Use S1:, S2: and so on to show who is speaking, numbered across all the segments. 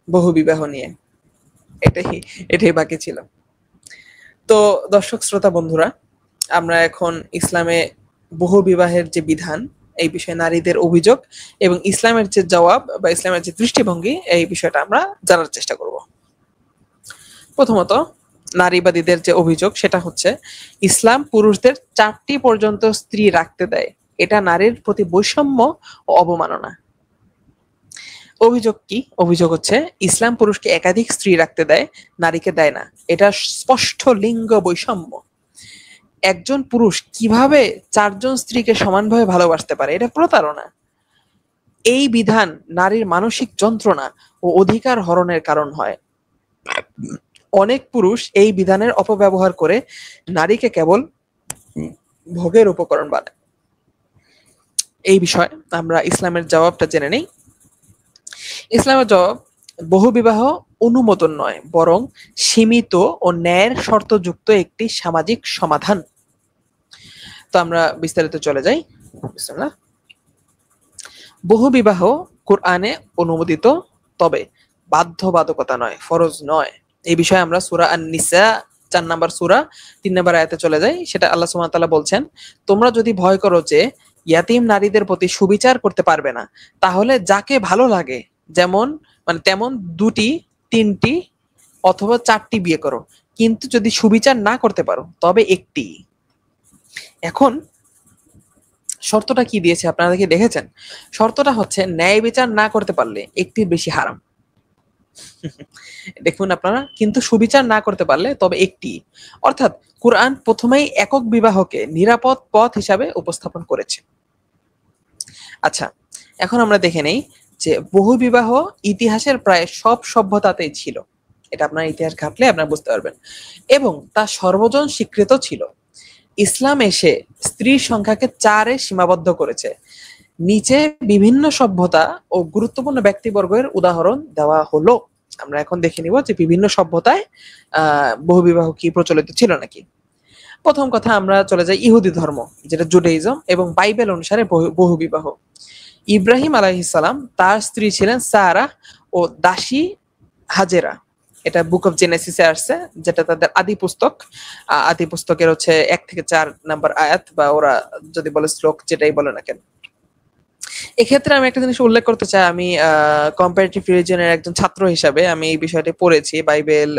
S1: বহু বিবাহ নিয়ে। এটাই এটাই বাকি ছিল। তো দর্শক শ্রোতা বন্ধুরা, আমরা এখন ইসলামে বহু বিবাহের যে বিধান, এই বিষয়ে নারীদের অভিযোগ এবং ইসলামের যে জবাব বা ইসলামের যে দৃষ্টিভঙ্গি, এই বিষয়টা আমরা জানার চেষ্টা করব। প্রথমত, নারীবাদীদের যে অভিযোগ সেটা হচ্ছে ইসলাম পুরুষদের 4টি পর্যন্ত স্ত্রী রাখতে দেয়, এটা নারীর প্রতি বৈষম্য ও অবমাননা। অভিযোগ কি? অভিযোগ হচ্ছে ইসলাম পুরুষকে একাধিক স্ত্রী রাখতে দেয়, নারীকে দেয় না, এটা স্পষ্ট লিঙ্গ বৈষম্য। একজন পুরুষ কিভাবে 4জন স্ত্রীকে সমানভাবে ভালোবাসতে পারে? এটা প্রতারণা। এই বিধান নারীর মানসিক যন্ত্রণা ও অধিকার হরণের কারণ হয়। অনেক পুরুষ এই বিধানের অপব্যবহার করে নারীকে কেবল ভোগের উপকরণ বানায়। এই বিষয়ে আমরা ইসলামের জবাবটা জেনে নেই। ইসলামের জবাব, বহুবিবাহ অনুমোদন নয়, বরং সীমিত ও ন্যায়ের শর্তযুক্ত একটি সামাজিক সমাধান। তো আমরা বিস্তারিত চলে যাই। বিসমিল্লাহ। বহুবিবাহ কোরআনে অনুমোদিত, তবে বাধ্যবাধকতা নয়, ফরজ নয়। এই বিষয়ে আমরা সূরা আন-নিসা 4 নম্বর সূরা 3 নম্বর আয়াতে চলে যাই। সেটা আল্লাহ সুবহানাহু ওয়া তাআলা বলছেন, তোমরা যদি ভয় করো যে ইয়াতীম নারীদের প্রতি সুবিচার করতে পারবে না, তাহলে যাকে ভালো লাগে যেমন তেমন 2টি 3টি অথবা 4টি বিয়ে করো, কিন্তু যদি সুবিচার না করতে পারো তবে একটি। এখন শর্তটা কি দিয়েছে আপনারা কি দেখেছেন? শর্তটা হচ্ছে ন্যায় বিচার না করতে পারলে একটির বেশি হারাম। দেখুন আপনারা, কিন্তু সুবিচার না করতে পারলে তবে একটি। অর্থাৎ কুরআন প্রথমেই একক বিবাহকে নিরাপদ পথ হিসাবে উপস্থাপন করেছে। আচ্ছা, এখন আমরা দেখে নেই যে বহু বিবাহ ইতিহাসের প্রায় সব সভ্যতাতেই ছিল। এটা আপনার ইতিহাস ঘাটলে আপনারা বুঝতে পারবেন, এবং তা সর্বজন স্বীকৃত ছিল। ইসলাম এসে স্ত্রীর সংখ্যাকে 4-এ সীমাবদ্ধ করেছে। নিচে বিভিন্ন সভ্যতা ও গুরুত্বপূর্ণ ব্যক্তিবর্গের উদাহরণ দেওয়া হলো। আমরা এখন দেখে নিব যে বিভিন্ন সভ্যতায় বহুবিবাহ কি প্রচলিত ছিল নাকি। প্রথম কথা, আমরা চলে যাই ইহুদি ধর্ম, যেটা জুডাইজম, এবং বাইবেল অনুসারে বহুবিবাহ। ইব্রাহিম আলাইহিস সালাম, তার স্ত্রী ছিলেন সারা ও দাসী হাজেরা। এটা বুক অফ জেনেসিসে আসছে, যেটা তাদের আদি পুস্তক। আদি পুস্তকের হচ্ছে 1 থেকে 4 নাম্বার আয়াত, বা ওরা যদি বলে শ্লোক, যেটাই বলে না কেন। এক্ষেত্রে আমি একটা জিনিস উল্লেখ করতে চাই। আমি কম্পারেটিভ রিলিজিয়নের একজন ছাত্র হিসাবে আমি এই বিষয়টি পড়েছি। বাইবেল,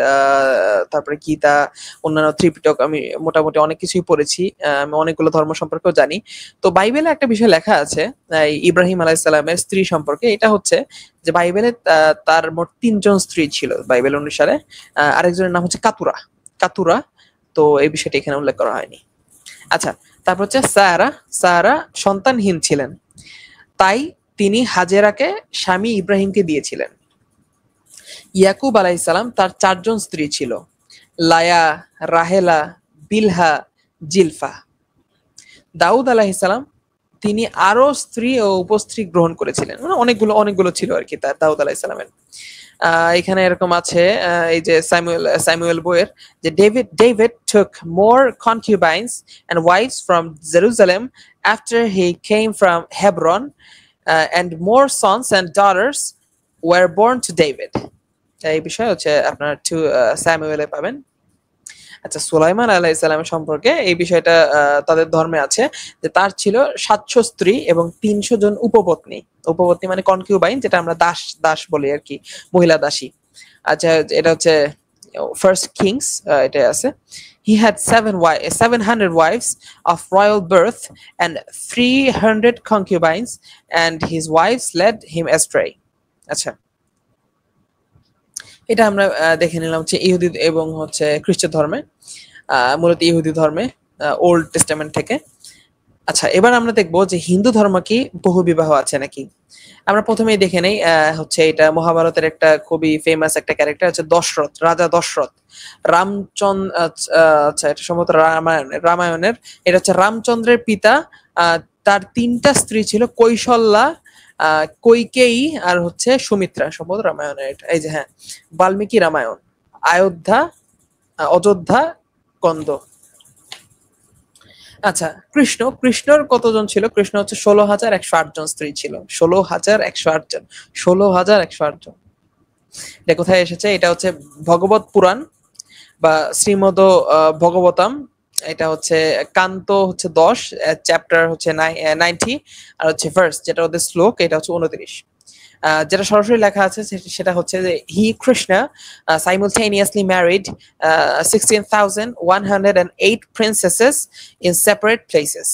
S1: তারপরে গীতা, অন্যান্য ত্রিপিটক, আমি মোটামুটি অনেক কিছুই পড়েছি। আমি অনেকগুলো ধর্ম সম্পর্কেও জানি। তো বাইবেলে একটা বিষয় লেখা আছে ইব্রাহিম আলাইহিস সালামের স্ত্রী সম্পর্কে। এটা হচ্ছে যে বাইবেলে তার মোট 3জন স্ত্রী ছিল বাইবেল অনুসারে। আরেকজনের নাম হচ্ছে কাতুরা। কাতুরা। তো এই বিষয়টি এখানে উল্লেখ করা হয়নি। আচ্ছা, তারপর হচ্ছে সারা। সারা সন্তানহীন ছিলেন, তাই তিনি হাজেরাকে স্বামী ইব্রাহিমকে দিয়েছিলেন। ইয়াকুব আলাইহিস সালাম, তার 4জন স্ত্রী ছিল, লায়া, রাহেলা, বিলহা, জিলফা। দাউদ আলাইহিস সালাম, তিনি আরো স্ত্রী ও উপস্ত্রী গ্রহণ করেছিলেন। অনেকগুলো অনেকগুলো ছিল আর কি তার, দাউদ আলাইহিস সালামের। এখানে এরকম আছে, এই যে স্যামুয়েল বইয়ের, যে David took more concubines and wives from Jerusalem after he came from Hebron, and more sons and daughters were born to David. এই বিষয় হচ্ছে আপনার স্যামুয়েলে পাবেন। আচ্ছা, সুলাইমান আলাইহিস সালামের সম্পর্কে এই বিষয়টা তাদের ধর্মে আছে যে তার ছিল 700 স্ত্রী এবং 300 জন উপপত্নী। উপপত্নী মানে কনকিউবাইন, যেটা আমরা দাস দাস বলি আর কি, মহিলা দাসী। আচ্ছা, এটা হচ্ছে ফার্স্ট কিংস, এটা আছে। He had 700 wives of royal birth and 300 concubines, and his wives led him astray. আচ্ছা, এটা আমরা দেখে নিলাম হচ্ছে ইহুদি এবং হচ্ছে খ্রিস্ট ধর্মে, মূলত ইহুদি ধর্মে, ওল্ড টেস্টামেন্ট থেকে। আচ্ছা, এবার আমরা দেখবো যে হিন্দু ধর্ম কি বহু বিবাহ আছে নাকি। আমরা প্রথমেই দেখে নেই, হচ্ছে এটা মহাভারতের একটা খুবই ফেমাস একটা ক্যারেক্টার হচ্ছে দশরথ, রাজা দশরথ। রামচন্দ্র, আচ্ছা এটা সম্ভবত রামায়ণের। এটা হচ্ছে রামচন্দ্রের পিতা। তার 3টা স্ত্রী ছিল, কৈশল্যা, কৈকেয়ী আর হচ্ছে সুমিত্রা। সম্ভবত রামায়ণের এটা, এই যে হ্যাঁ, বাল্মীকি রামায়ণ। অযোধ্যা, কন্দ। আচ্ছা, কৃষ্ণর কতজন ছিল? কৃষ্ণ হচ্ছে 16,108 জন স্ত্রী ছিল। 16,108 জন। 16,108 জন। এটা কোথায় এসেছে? এটা হচ্ছে ভগবত পুরাণ বা শ্রীমদ ভগবতম। এটা হচ্ছে কান্ত হচ্ছে 10, চ্যাপ্টার হচ্ছে 90, আর হচ্ছে ভার্স যেটা ওদের শ্লোক এটা হচ্ছে 29। যেটা সরাসরি লেখা আছে সেটা হচ্ছে যে হি Krishna simultaneously married 16,108 princesses in separate places.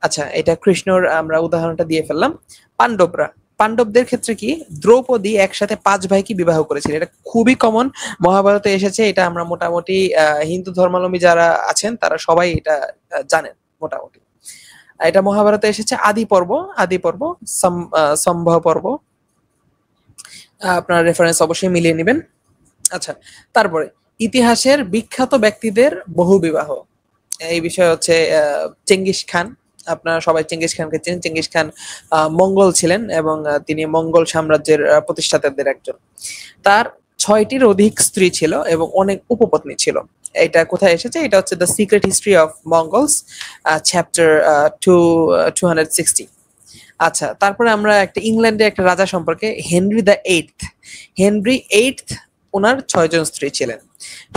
S1: আচ্ছা, এটা কৃষ্ণর আমরা উদাহরণটা দিয়ে ফেললাম। পাণ্ডবরা, পাণ্ডবদের ক্ষেত্রে কি দ্রৌপদী একসাথে 5 ভাইকে বিবাহ করেছিল। এটা খুবই কমন, মহাভারতে এসেছে। এটা আমরা মোটামুটি হিন্দু ধর্মাবলম্বী যারা আছেন তারা সবাই এটা জানেন মোটামুটি। এটা মহাভারতে এসেছে আদি পর্ব, সম্ভব পর্ব। আপনার রেফারেন্স অবশ্যই মিলিয়ে নেবেন। আচ্ছা, তারপরে ইতিহাসের বিখ্যাত ব্যক্তিদের বহু বিবাহ। এই বিষয় হচ্ছে চেঙ্গিস খান। আপনারা সবাই চেঙ্গিস খানকে চেনেন। চেঙ্গিস খান মঙ্গল ছিলেন এবং তিনি মঙ্গল সাম্রাজ্যের প্রতিষ্ঠাতাদের একজন। তার 6টির অধিক স্ত্রী ছিল এবং অনেক উপপত্নী ছিল। এটা কোথায় এসেছে? এটা হচ্ছে the secret history of Mongols, chapter 260। আচ্ছা, তারপরে আমরা একটা ইংল্যান্ডের একটা রাজা সম্পর্কে, হেনরি এইট, ওনার 6 জন স্ত্রী ছিলেন।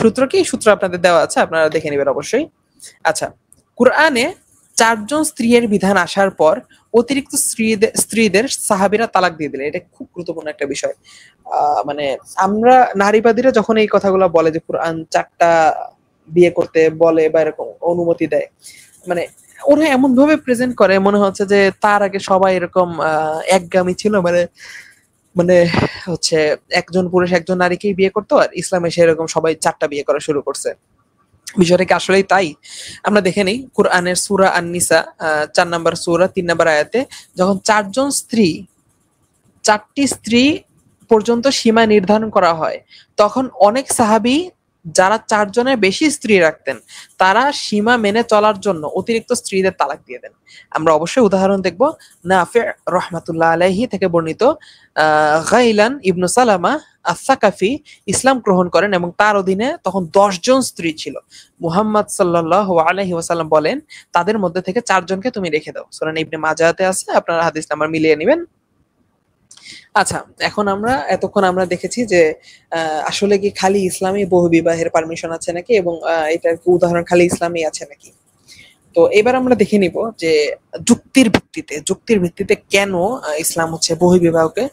S1: সূত্র কি? সূত্র আপনাদের দেওয়া আছে, আপনারা দেখে নেবেন অবশ্যই। আচ্ছা, কুরআনে 4 জন স্ত্রীর বিধান আসার পর অতিরিক্ত স্ত্রীদের সাহাবীরা তালাক দিয়ে দিলেন। এটা খুব গুরুত্বপূর্ণ একটা বিষয়। মানে আমরা নারীবাদীরা যখন এই কথাগুলো বলে যে কুরআন 4টা বিয়ে করতে বলে বা এরকম অনুমতি দেয়, মানে ওরা এমন ভাবে প্রেজেন্ট করে মনে হচ্ছে যে তার আগে সবাই এরকম একগামী ছিল, মানে মানে হচ্ছে একজন পুরুষ একজন নারীকেই বিয়ে করতো, আর ইসলাম এসে এরকম সবাই 4টা বিয়ে করা শুরু করছে। বিষয়টা কি আসলেই তাই? আমরা দেখে নিই কুরআনের সূরা আন-নিসা 4 নম্বর সূরা 3 নম্বর আয়াতে যখন 4টি স্ত্রী পর্যন্ত সীমা নির্ধারণ করা হয়, তখন অনেক সাহাবী যারা 4 জনের বেশি স্ত্রী রাখতেন তারা সীমা মেনে চলার জন্য অতিরিক্ত স্ত্রীদের তালাক দিয়ে দেন। আমরা অবশ্যই উদাহরণ দেখব। নাফি রহমাতুল্লাহ আলাইহি থেকে বর্ণিত, গাইলান ইবনু সালামা আস-সাকাফি ইসলাম গ্রহণ করেন এবং তার অধীনে তখন 10 জন স্ত্রী ছিল। মুহাম্মদ সাল্লাল্লাহু আলাইহি ওয়াসাল্লাম বলেন, তাদের মধ্যে থেকে 4 জনকে তুমি রেখে দাও। সূরা ইবনে মাজাহতে আছে, আপনারা হাদিস নাম্বার মিলিয়ে নেবেন। আচ্ছা, এখন এতক্ষণ আমরা দেখেছি যে আসলে কি খালি ইসলামী বহু বিবাহের পারমিশন আছে নাকি, এবং এটার কি উদাহরণ খালি ইসলামই আছে নাকি। তো এবার আমরা দেখে নিব যে যুক্তির ভিত্তিতে কেন ইসলাম হচ্ছে বহু বিবাহকে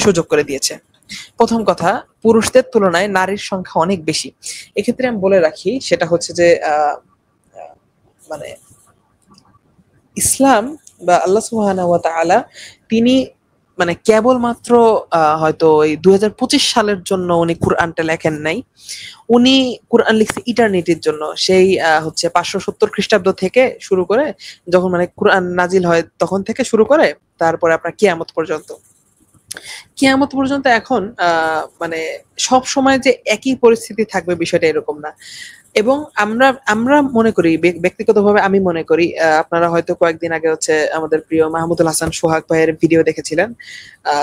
S1: সুযোগ করে দিয়েছে। প্রথম কথা, পুরুষদের তুলনায় নারীর সংখ্যা অনেক বেশি। এক্ষেত্রে আমি বলে রাখি, সেটা হচ্ছে যে মানে ইসলাম বা আল্লাহ সুবহানাহু ওয়া তাআলা তিনি মানে কেবলমাত্র হয়তো এই 2025 সালের জন্য উনি কুরআনটা লেখেন নাই। উনি কুরআন লিখছে ইটারনিটির জন্য। সেই হচ্ছে 570 খ্রিস্টাব্দ থেকে শুরু করে, যখন মানে কুরআন নাজিল হয় তখন থেকে শুরু করে তারপরে আপনার কিয়ামত পর্যন্ত এখন মানে সব সময় যে একই পরিস্থিতি থাকবে বিষয়টা এরকম না। এবং আমরা মনে করি, ব্যক্তিগতভাবে আমি মনে করি, আপনারা হয়তো কয়েকদিন আগে হচ্ছে আমাদের প্রিয় মাহমুদুল হাসান সোহাগ ভাইয়ের ভিডিও দেখেছিলেন,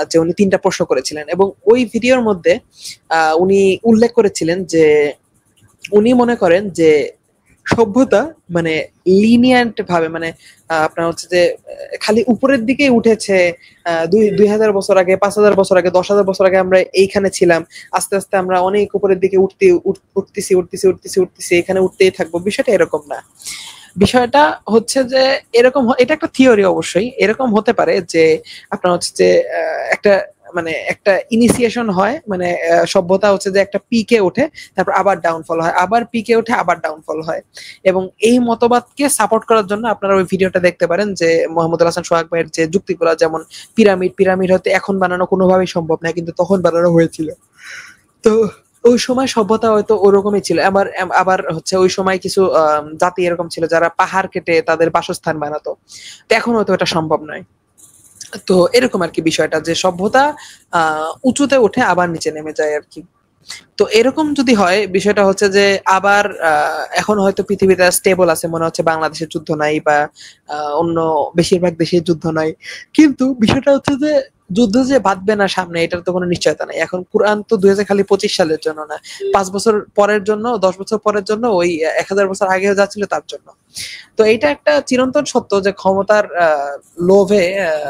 S1: যে উনি 3টা প্রশ্ন করেছিলেন এবং ওই ভিডিওর মধ্যে উনি উল্লেখ করেছিলেন যে উনি মনে করেন যে সভ্যতা মানে লিনিয়ান্ট ভাবে, মানে আপনার হচ্ছে যে খালি উপরের দিকেই উঠেছে। 2000 বছর আগে, 5000 বছর আগে, 10,000 বছর আগে আমরা এইখানে ছিলাম, আস্তে আস্তে আমরা অনেক উপরের দিকে উঠতেছি, এখানে উঠতেই থাকবো। বিষয়টা এরকম না। বিষয়টা হচ্ছে যে এরকম, এটা একটা থিওরি, অবশ্যই এরকম হতে পারে যে আপনার হচ্ছে যে একটা ইনিশিয়েশন হয়, মানে সভ্যতা হচ্ছে যে একটা পিকে ওঠে, তারপর আবার ডাউনফল হয়, আবার পিকে ওঠে, আবার ডাউনফল হয়। এবং এই মতবাদকে সাপোর্ট করার জন্য আপনারা ওই ভিডিওটা দেখতে পারেন যে মোহাম্মদ হাসান সোহাগ ভাইয়ের যে যুক্তিগুলো, যেমন পিরামিড হয়তো এখন বানানো কোনোভাবেই সম্ভব না, কিন্তু তখন বানানো হয়েছিল। তো ওই সময় সভ্যতা হয়তো ওরকমই ছিল। আবার হচ্ছে ওই সময় কিছু জাতি এরকম ছিল যারা পাহাড় কেটে তাদের বাসস্থান বানাতো। তো এখন হয়তো এটা সম্ভব নয়। তো এরকম আর কি বিষয়টা, যে সভ্যতা উঁচুতে উঠে আবার নিচে নেমে যায় আর কি। তো এরকম যদি হয়, বিষয়টা হচ্ছে যে আবার এখন হয়তো পৃথিবীটা স্টেবল আছে, মনে হচ্ছে বাংলাদেশের যুদ্ধ নাই বা অন্য বেশিরভাগ দেশের যুদ্ধ নাই, কিন্তু বিষয়টা হচ্ছে যে যুদ্ধ যে বাঁধবে না সামনে এটার তো কোনো নিশ্চয়তা নাই। এখন কুরআন তো 2025 সালের জন্য না, 5 বছর পরের জন্য, 10 বছর পরের জন্য, ওই 1000 বছর আগেও যা ছিল তার জন্য। তো এটা একটা চিরন্তন সত্য যে ক্ষমতার লোভে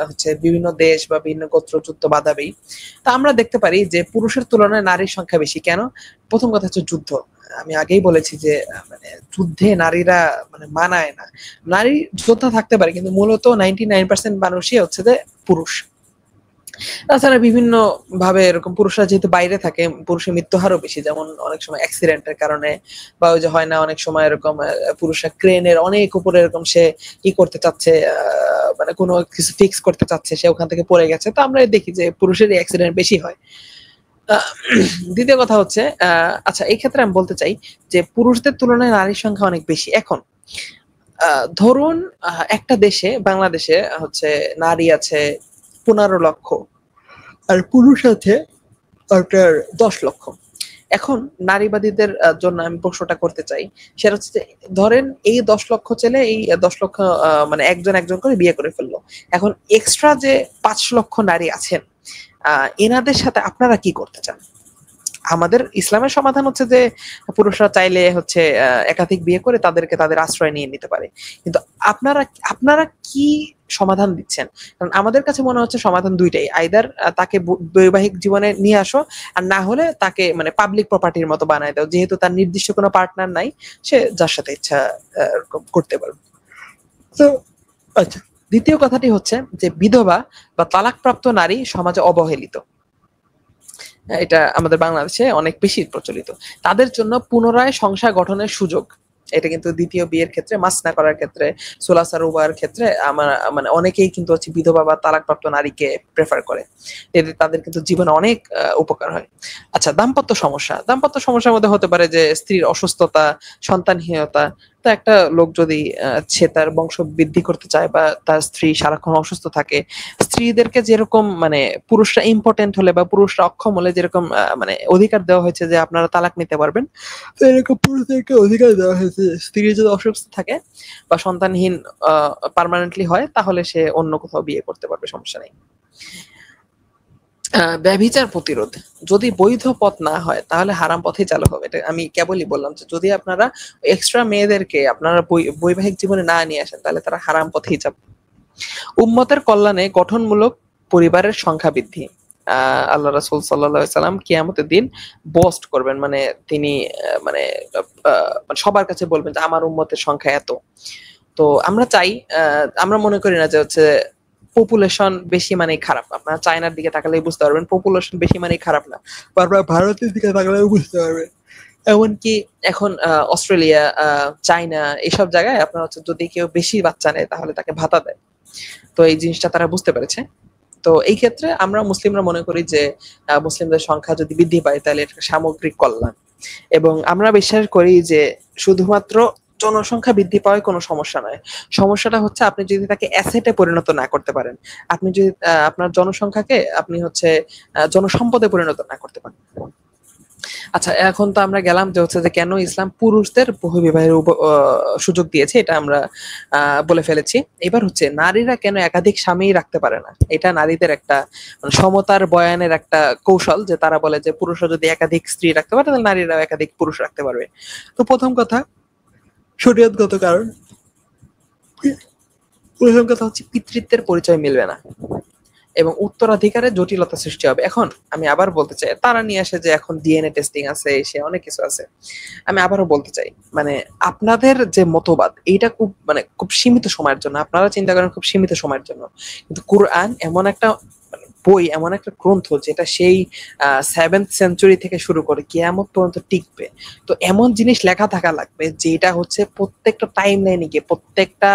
S1: হচ্ছে বিভিন্ন দেশ বা বিভিন্ন গোত্র যুদ্ধ বাঁধাবেই। তা আমরা দেখতে পারি যে পুরুষের তুলনায় নারীর সংখ্যা বেশি কেন? প্রথম কথা হচ্ছে যুদ্ধ। আমি আগেই বলেছি যে মানে যুদ্ধে নারীরা মানে মানায় না। নারী যোদ্ধা থাকতে পারে কিন্তু মূলত 99% মানুষই হচ্ছে যে পুরুষ। তাছাড়া বিভিন্ন ভাবে এরকম পুরুষরা যেহেতু বাইরে থাকে, পুরুষের মৃত্যু হারও বেশি, যেমন অনেক সময় অ্যাক্সিডেন্টের কারণে, বা ওই যে হয় না অনেক সময় এরকম পুরুষরা ক্রেনের অনেক উপরে এরকম সে কি করতে চাচ্ছে, মানে কোনো কিছু ফিক্স করতে চাচ্ছে, সে ওখান থেকে পড়ে গেছে, তো আমরা দেখি যে পুরুষেরই অ্যাক্সিডেন্ট বেশি হয়। আহ, দ্বিতীয় কথা হচ্ছে আচ্ছা এই ক্ষেত্রে আমি বলতে চাই যে পুরুষদের তুলনায় নারীর সংখ্যা অনেক বেশি। এখন ধরুন একটা দেশে, বাংলাদেশে হচ্ছে নারী আছে 15 লক্ষ, আর পুরুষ আছে আপনার 10 লক্ষ। এখন নারীবাদীদের জন্য আমি প্রশ্নটা করতে চাই, সেটা হচ্ছে যে ধরেন এই 10 লক্ষ ছেলে এই 10 লক্ষ মানে একজন একজন করে বিয়ে করে ফেললো। এখন এক্সট্রা যে 5 লক্ষ নারী আছেন, এনাদের সাথে আপনারা কি করতে চান? আমাদের ইসলামের সমাধান হচ্ছে যে পুরুষরা চাইলে হচ্ছে একাধিক বিয়ে করে তাদেরকে তাদের আশ্রয় নিয়ে নিতে পারে। কিন্তু আপনারা আপনারা কি সমাধান দিচ্ছেন? কারণ আমাদের কাছে মনে হচ্ছে সমাধান দুইটাই, আইদার তাকে বৈবাহিক জীবনে নিয়ে আসো, আর না হলে তাকে মানে পাবলিক প্রপার্টির মতো বানায় দাও, যেহেতু তার নির্দিষ্ট কোনো পার্টনার নাই, সে যার সাথে ইচ্ছা করতে পারবে। তো আচ্ছা, দ্বিতীয় কথাটি হচ্ছে যে বিধবা বা তালাকপ্রাপ্ত নারী সমাজে অবহেলিত। এটা আমাদের বাংলাদেশে অনেক বেশি প্রচলিত। তাদের জন্য পুনরায় সংসার গঠনের সুযোগ, এটা কিন্তু দ্বিতীয় বিয়ের ক্ষেত্রে, মাসনা করার ক্ষেত্রে, সুলাসা রুবার ক্ষেত্রে আমার মানে অনেকেই কিন্তু হচ্ছে বিধবা বা তালাকপ্রাপ্ত নারীকে প্রেফার করে। এতে তাদের কিন্তু জীবনে অনেক উপকার হয়। আচ্ছা, দাম্পত্য সমস্যা। দাম্পত্য সমস্যার মধ্যে হতে পারে যে স্ত্রীর অসুস্থতা, সন্তানহীনতা। তো একটা লোক যদি সে তার বংশ বৃদ্ধি করতে চায় বা তার স্ত্রী সারাক্ষণ অসুস্থ থাকে, স্ত্রীদেরকে যেরকম মানে পুরুষরা ইম্পর্টেন্ট হলে বা পুরুষরা অক্ষম হলে যেরকম মানে অধিকার দেওয়া হয়েছে যে আপনারা তালাক নিতে পারবেন, তো এরকম পুরুষদেরকে অধিকার দেওয়া হয়েছে স্ত্রী যদি অসুস্থ থাকে বা সন্তানহীন পার্মানেন্টলি হয়, তাহলে সে অন্য কোথাও বিয়ে করতে পারবে, সমস্যা নেই। ব্যভিচার প্রতিরোধ, যদি বৈধ পথ না হয় তাহলে হারাম পথেই চালু হবে। এটা আমি কেবলই বললাম যে যদি আপনারা এক্সট্রা মেয়েদেরকে আপনারা বৈবাহিক জীবনে না নিয়ে আসেন তাহলে তারা হারাম পথেই যাবে। উম্মতের কল্যাণে গঠনমূলক পরিবারের সংখ্যা বৃদ্ধি। আল্লাহ রাসূল সাল্লাল্লাহু আলাইহি সাল্লাম কিয়ামতের দিন বোস্ট করবেন, মানে তিনি মানে সবার কাছে বলবেন যে আমার উম্মতের সংখ্যা এত। তো আমরা চাই, আমরা মনে করি না যে হচ্ছে পপুলেশন বেশি মানেই খারাপ। আপনারা চায়নার দিকে তাকালেই বুঝতে পারবেন পপুলেশন বেশি মানেই খারাপ না, বা আপনারা ভারতের দিকে তাকালেও বুঝতে পারবেন। এমনকি এখন অস্ট্রেলিয়া, চায়না, এইসব জায়গায় আপনার হচ্ছে যদি কেউ বেশি বাচ্চা নেয় তাহলে তাকে ভাতা দেয়। তো এই জিনিসটা তারা বুঝতে পেরেছে। তো এই ক্ষেত্রে আমরা মুসলিমরা মনে করি যে মুসলিমদের সংখ্যা যদি বৃদ্ধি পায় তাহলে এটা সামগ্রিক কল্যাণ, এবং আমরা বিশ্বাস করি যে শুধুমাত্র জনসংখ্যা বৃদ্ধি পাওয়ায় কোনো সমস্যা নয়। সমস্যাটা হচ্ছে আপনি যদি তাকে অ্যাসেটে পরিণত না করতে পারেন, আপনি যদি আপনার জনসংখ্যাকে আপনি হচ্ছে জনসম্পদে পরিণত না করতে পারেন। আচ্ছা, এখন তো আমরা গেলাম যে হচ্ছে যে কেন ইসলাম পুরুষদের বহুবিবাহের সুযোগ দিয়েছে, এটা আমরা বলে ফেলেছি। এবার হচ্ছে নারীরা কেন একাধিক স্বামী রাখতে পারে না। এটা নারীদের একটা মানে সমতার বয়ানের একটা কৌশল, যে তারা বলে যে পুরুষরা যদি একাধিক স্ত্রী রাখতে পারে তাহলে নারীরাও একাধিক পুরুষ রাখতে পারবে। তো প্রথম কথা শরীয়তগত কারণ, প্রথম কথা হচ্ছে পিতৃত্বের পরিচয় মিলবে না এবং উত্তরাধিকারের জটিলতা সৃষ্টি হবে। এখন আমি আবার বলতে চাই, তারা নিয়ে আসে যে এখন ডিএনএ টেস্টিং আছে, সে অনেক কিছু আছে। আমি আবারও বলতে চাই, মানে আপনাদের যে মতবাদ এইটা খুব মানে খুব সীমিত সময়ের জন্য, আপনারা চিন্তা করেন খুব সীমিত সময়ের জন্য, কিন্তু কোরআন এমন একটা মানে বই, এমন একটা গ্রন্থ যেটা সেই 7th সেঞ্চুরি থেকে শুরু করে কিয়ামত পর্যন্ত টিকবে। তো এমন জিনিস লেখা থাকা লাগবে যেটা হচ্ছে প্রত্যেকটা টাইম লাইনে গিয়ে, প্রত্যেকটা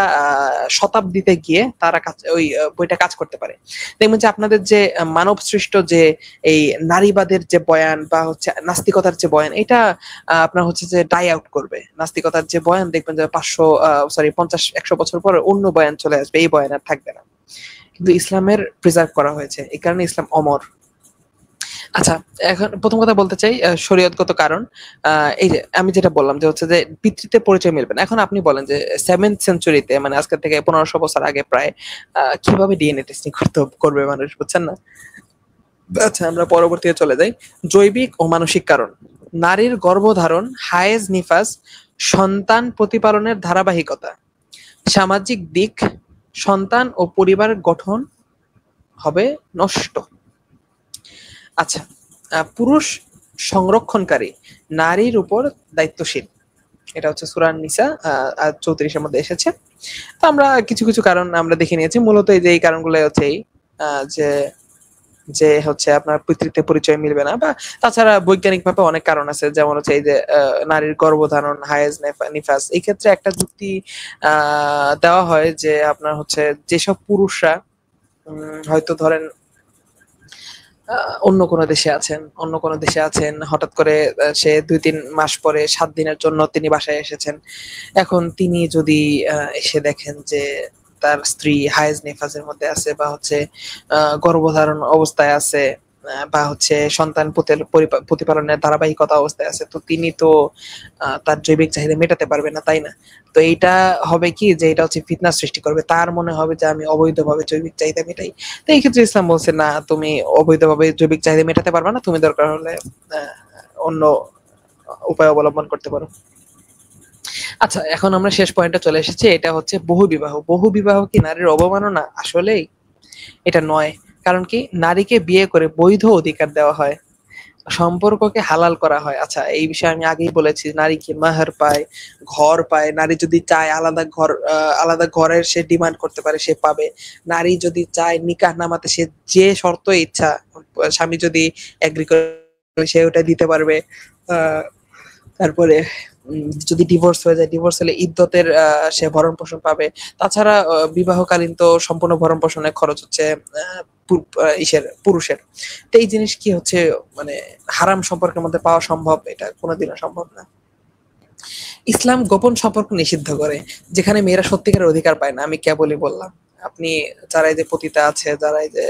S1: শতাব্দীতে গিয়ে তারা কাজ ওই বইটা কাজ করতে পারে। দেখবেন যে আপনাদের যে মানব সৃষ্ট যে এই নারীবাদের যে বয়ান বা হচ্ছে নাস্তিকতার যে বয়ান, এটা আপনার হচ্ছে যে ডাই আউট করবে। নাস্তিকতার যে বয়ান দেখবেন যে 50-100 বছর পরে অন্য বয়ান চলে আসবে, এই বয়ান আর থাকবে না। কিন্তু ইসলামের প্রিজার্ভ করা হয়েছে, এই কারণে ইসলাম অমর। আচ্ছা, এখন প্রথম কথা বলতে চাই শরীয়তগত কারণ। এই যে আমি যেটা বললাম যে হচ্ছে যে পিতৃত্বের পরিচয় মিলবে না। এখন আপনি বলেন যে 7th সেঞ্চুরিতে মানে আজকে থেকে ১৫০০ বছর আগে প্রায় কিভাবে ডিএনএ টেস্টিং করবে মানুষ, বুঝছেন না? আচ্ছা, আমরা পরবর্তীতে চলে যাই। জৈবিক ও মানসিক কারণ। নারীর গর্ভধারণ, হায়েজ নিফাস, সন্তান প্রতিপালনের ধারাবাহিকতা, সামাজিক দিক, সন্তান ও পরিবারের গঠন হবে নষ্ট। আচ্ছা, পুরুষ সংরক্ষণকারী, নারীর উপর দায়িত্বশীল। এটা হচ্ছে সূরা নিসা 34 এর মধ্যে এসেছে। তো আমরা কিছু কিছু কারণ আমরা দেখে নিয়েছি। মূলত এই যে এই কারণগুলো হচ্ছে এই যে যে হচ্ছে আপনার পিতৃত্বের পরিচয় মিলবে না, বা তাছাড়া বৈজ্ঞানিকভাবে অনেক কারণ আছে, যেমন হচ্ছে এই যে নারীর গর্ভধারণ, হায়েজ নিফাস। এই ক্ষেত্রে একটা যুক্তি দেওয়া হয় যে আপনার হচ্ছে যেসব পুরুষরা হয়তো ধরেন অন্য কোনো দেশে আছেন, হঠাৎ করে সে ২-৩ মাস পরে ৭ দিনের জন্য তিনি বাসায় এসেছেন। এখন তিনি যদি এসে দেখেন যে তার স্ত্রী হায়েজ নিফাসের মধ্যে আছে, বা হচ্ছে গর্ভধারণ অবস্থায় আছে, বা হচ্ছে সন্তান প্রতিপালনের ধারাবাহিকতা অবস্থায় আছে, তো তিনি তো তার জৈবিক চাহিদা মেটাতে পারবে না, তাই না? তো এইটা হবে কি যে এটা হচ্ছে ফিতনা সৃষ্টি করবে। তার মনে হবে যে আমি অবৈধভাবে জৈবিক চাহিদা মেটাই। তো এই ক্ষেত্রে ইসলাম বলছে না, তুমি অবৈধভাবে জৈবিক চাহিদা মেটাতে পারবে না, তুমি দরকার হলে অন্য উপায় অবলম্বন করতে পারো। আচ্ছা, এখন আমরা শেষ পয়েন্টে চলে এসেছি। এটা হচ্ছে বহুবিবাহ। বহুবিবাহ কি নারীর অবমাননা? আসলেই এটা নয়। কারণ কি, নারীকে বিয়ে করে বৈধ অধিকার দেওয়া হয়, সম্পর্ককে হালাল করা হয়। আচ্ছা, এই বিষয়ে আমি আগেই বলেছি, নারী কি মাহার পায়, ঘর পায়। নারী যদি চায় আলাদা ঘরের সে ডিমান্ড করতে পারে, সে পাবে। নারী যদি চায় নিকাহ নামাতে, সে যে শর্ত ইচ্ছা, স্বামী যদি এগ্রি করে সে ওটা দিতে পারবে। আহ তারপরে যদি ডিভোর্স হয়ে যায়, ডিভোর্স হলে ইদ্যতের সে ভরণ পোষণ পাবে। তাছাড়া বিবাহকালীন তো সম্পূর্ণ ভরণ পোষণের খরচ হচ্ছে পুরুষের। তো এই জিনিস কি হচ্ছে মানে হারাম সম্পর্কের মধ্যে পাওয়া সম্ভব? এটা কোনোদিনও সম্ভব না। ইসলাম গোপন সম্পর্ক নিষিদ্ধ করে, যেখানে মেয়েরা সত্যিকারের অধিকার পায় না। আমি কেবলই বললাম, আপনি যারা এই যে পতিতা আছে, যারা এই যে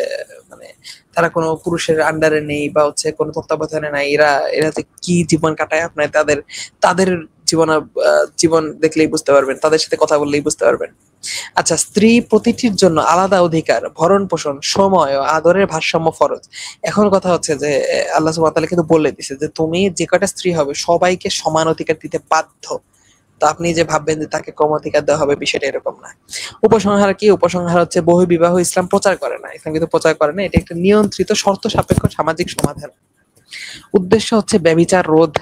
S1: মানে তারা কোনো পুরুষের আন্ডারে নেই, বা হচ্ছে কোনো তত্ত্বাবধানে নাই, এরা এরা যে কি জীবন কাটায়, আপনার তাদের তাদের জীবন জীবন দেখলেই বুঝতে পারবেন, তাদের সাথে কথা বললেই বুঝতে পারবেন। আচ্ছা, স্ত্রী প্রতিটির জন্য আলাদা অধিকার, ভরণ পোষণ, সময় ও আদরের ভারসাম্য ফরজ। এখন কথা হচ্ছে যে আল্লাহ সুবহানাহু ওয়া তাআলা কিন্তু বলে দিছে যে তুমি যে কয়টা স্ত্রী হবে সবাইকে সমান অধিকার দিতে বাধ্য। তো আপনি যে ভাববেন যে তাকে কম অধিকার দেওয়া হবে, বিষয়টা এরকম না। উপসংহার কি? উপসংহার হচ্ছে বহুবিবাহ ইসলাম প্রচার করে না। ইসলাম কিন্তু প্রচার করে না, এটা একটা নিয়ন্ত্রিত শর্ত সাপেক্ষ সামাজিক সমাধান। উদ্দেশ্য হচ্ছে ব্যভিচার রোধ,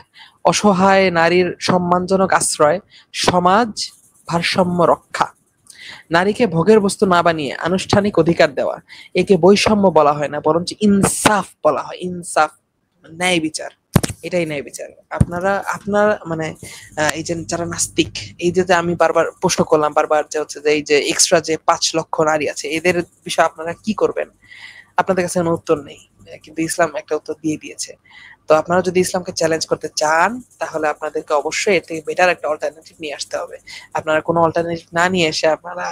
S1: অসহায় নারীর সম্মানজনক আশ্রয়, সমাজ ভারসাম্য রক্ষা। নারীকে ভোগের বস্তু না বানিয়ে আনুষ্ঠানিক অধিকার দেওয়া, একে বৈষম্য বলা হয় না, বরঞ্চ ইনসাফ বলা হয়। ইনসাফ, ন্যায় বিচার। এটাই ন্যায় বিচার। আপনার মানে এই যে যারা নাস্তিক, এই যে যে আমি বারবার প্রশ্ন করলাম বারবার যে হচ্ছে যে এই যে এক্সট্রা যে ৫ লক্ষ নারী আছে, এদের বিষয়ে আপনারা কি করবেন? আপনাদের কাছে কোনো উত্তর নেই। কিন্তু ইসলাম একটা উত্তর দিয়ে দিয়েছে। তো আপনারা যদি ইসলামকে চ্যালেঞ্জ করতে চান, তাহলে আপনাদেরকে অবশ্যই এর থেকে বেটার একটা অল্টারনেটিভ নিয়ে আসতে হবে। আপনারা কোনো অল্টারনেটিভ না নিয়ে এসে আপনারা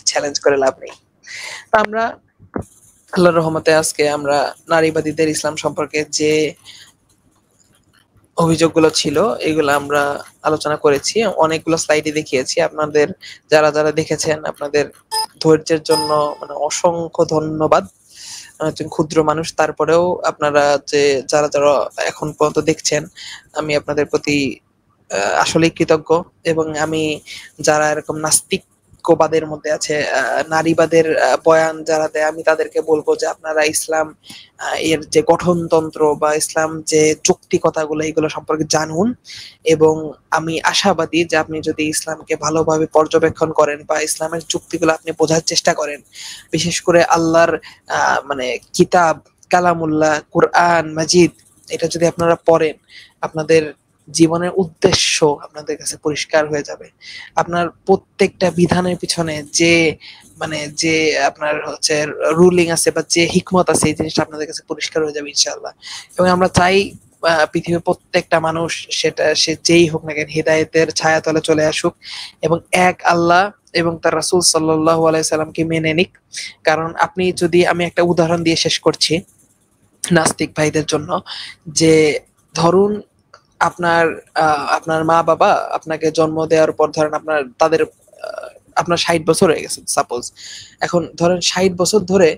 S1: চ্যালেঞ্জ করে লাভ নেই। তো আমরা আল্লাহর রহমতে আজকে আমরা নারীবাদীদের ইসলাম সম্পর্কে যে অভিযোগগুলো ছিল এগুলো আমরা আলোচনা করেছি। অনেকগুলো স্লাইডে দেখিয়েছি। আপনাদের যারা যারা দেখেছেন, আপনাদের ধৈর্যের জন্য মানে অসংখ্য ধন্যবাদ। একজন ক্ষুদ্র মানুষ, তারপরেও আপনারা যে যারা যারা এখন পর্যন্ত দেখছেন, আমি আপনাদের প্রতি আসলেই কৃতজ্ঞ। এবং আমি যারা এরকম নাস্তিক্যবাদের মধ্যে আছে, নারীবাদের বয়ান যারা দেয়, আমি তাদেরকে বলবো যে আপনারা ইসলাম এর যে গঠনতন্ত্র বা ইসলাম যে যৌক্তিকতাগুলো, এগুলো সম্পর্কে জানুন। এবং আমি আশাবাদী যে আপনি যদি ইসলামকে ভালোভাবে পর্যবেক্ষণ করেন বা ইসলামের যুক্তিগুলো আপনি বোঝার চেষ্টা করেন, বিশেষ করে আল্লাহর মানে কিতাব কালামুল্লাহ কুরআন মাজিদ, এটা যদি আপনারা পড়েন, আপনাদের জীবনের উদ্দেশ্য আপনাদের কাছে পরিষ্কার হয়ে যাবে। আপনার প্রত্যেকটা বিধানের পিছনে যে মানে যে আপনার হচ্ছে রুলিং আছে বা যে হিকমত আছে, এই জিনিসটা আপনাদের কাছে পরিষ্কার হয়ে যাবে ইনশাআল্লাহ। এবং আমরা চাই পৃথিবীর প্রত্যেকটা মানুষ, সেটা সে যেই হোক না কেন, হেদায়েতের ছায়াতলে চলে আসুক এবং এক আল্লাহ এবং তার রাসূল সাল্লাল্লাহু আলাইহি সাল্লামকে মেনে নিক। কারণ আপনি যদি, আমি একটা উদাহরণ দিয়ে শেষ করছি। নাস্তিক ভাইদের জন্য, যে ধরুন আপনার আপনার মা বাবা আপনাকে জন্ম দেওয়ার পর ধরেন আপনার 60 বছর হয়ে গেছে সাপোজ। এখন ধরেন 60 বছর ধরে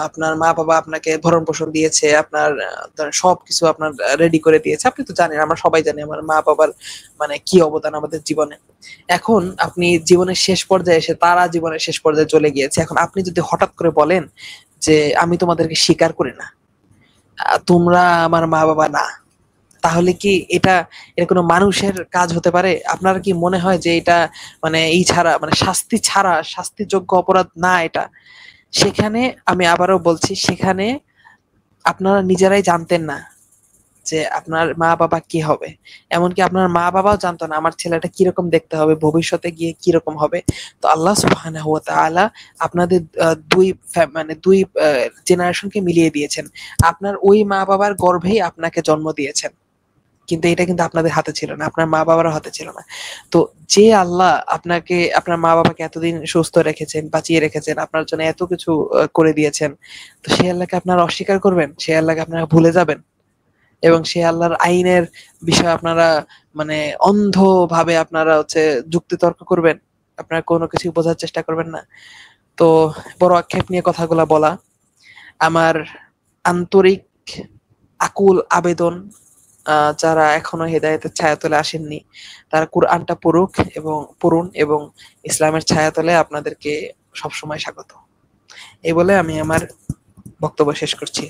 S1: আপনার মা বাবা আপনাকে ভরণ পোষণ দিয়েছে, আপনার ধরেন সবকিছু আপনার রেডি করে দিয়েছে। আপনি তো জানেন, আমরা সবাই জানি আমার মা বাবার মানে কি অবদান আমাদের জীবনে। এখন আপনি জীবনের শেষ পর্যায়ে এসে, তারা জীবনের শেষ পর্যায়ে চলে গিয়েছে, এখন আপনি যদি হঠাৎ করে বলেন যে আমি তোমাদেরকে স্বীকার করি না, তোমরা আমার মা বাবা না, তাহলে কি এটা কোনো মানুষের কাজ হতে পারে? আপনার কি মনে হয় যে এটা মানে এই ছাড়া মানে শাস্তি ছাড়া শাস্তিযোগ্য অপরাধ না এটা? সেখানে আমি আবারও বলছি, সেখানে আপনারা নিজেরাই জানতেন না যে আপনার মা বাবা কি হবে। এমনকি আপনার মা বাবাও জানতো না আমার ছেলেটা কিরকম দেখতে হবে, ভবিষ্যতে গিয়ে কিরকম হবে। তো আল্লাহ সুবহানাহু ওয়া তাআলা আপনাদের মানে দুই জেনারেশনকে মিলিয়ে দিয়েছেন। আপনার ওই মা বাবার গর্ভেই আপনাকে জন্ম দিয়েছেন, কিন্তু এটা কিন্তু আপনাদের হাতে ছিল না, আপনার মা বাবারও হাতে ছিল না। তো যে আল্লাহ আপনাকে, আপনার মা বাবাকে এতদিন সুস্থ রেখেছেন, বাঁচিয়ে রেখেছেন, আপনার জন্য এত কিছু করে দিয়েছেন, তো সেই আল্লাহকে আপনারা অস্বীকার করবেন? সেই আল্লাহকে আপনারা ভুলে যাবেন? এবং সেই আল্লাহর আইনের বিষয়ে আপনারা মানে অন্ধভাবে আপনারা যুক্তিতর্ক করবেন? আপনারা কোনো কিছু বোঝার চেষ্টা করবেন না? তো বড় আক্ষেপ নিয়ে কথাগুলা বলা। আমার আন্তরিক আকুল আবেদন, যারা এখনো হেদায়েতের ছায়াতলে আসেননি তারা কুরআনটা পড়ুন এবং ইসলামের ছায়াতলে আপনাদেরকে সবসময় স্বাগত। এই বলে আমি আমার বক্তব্য শেষ করছি।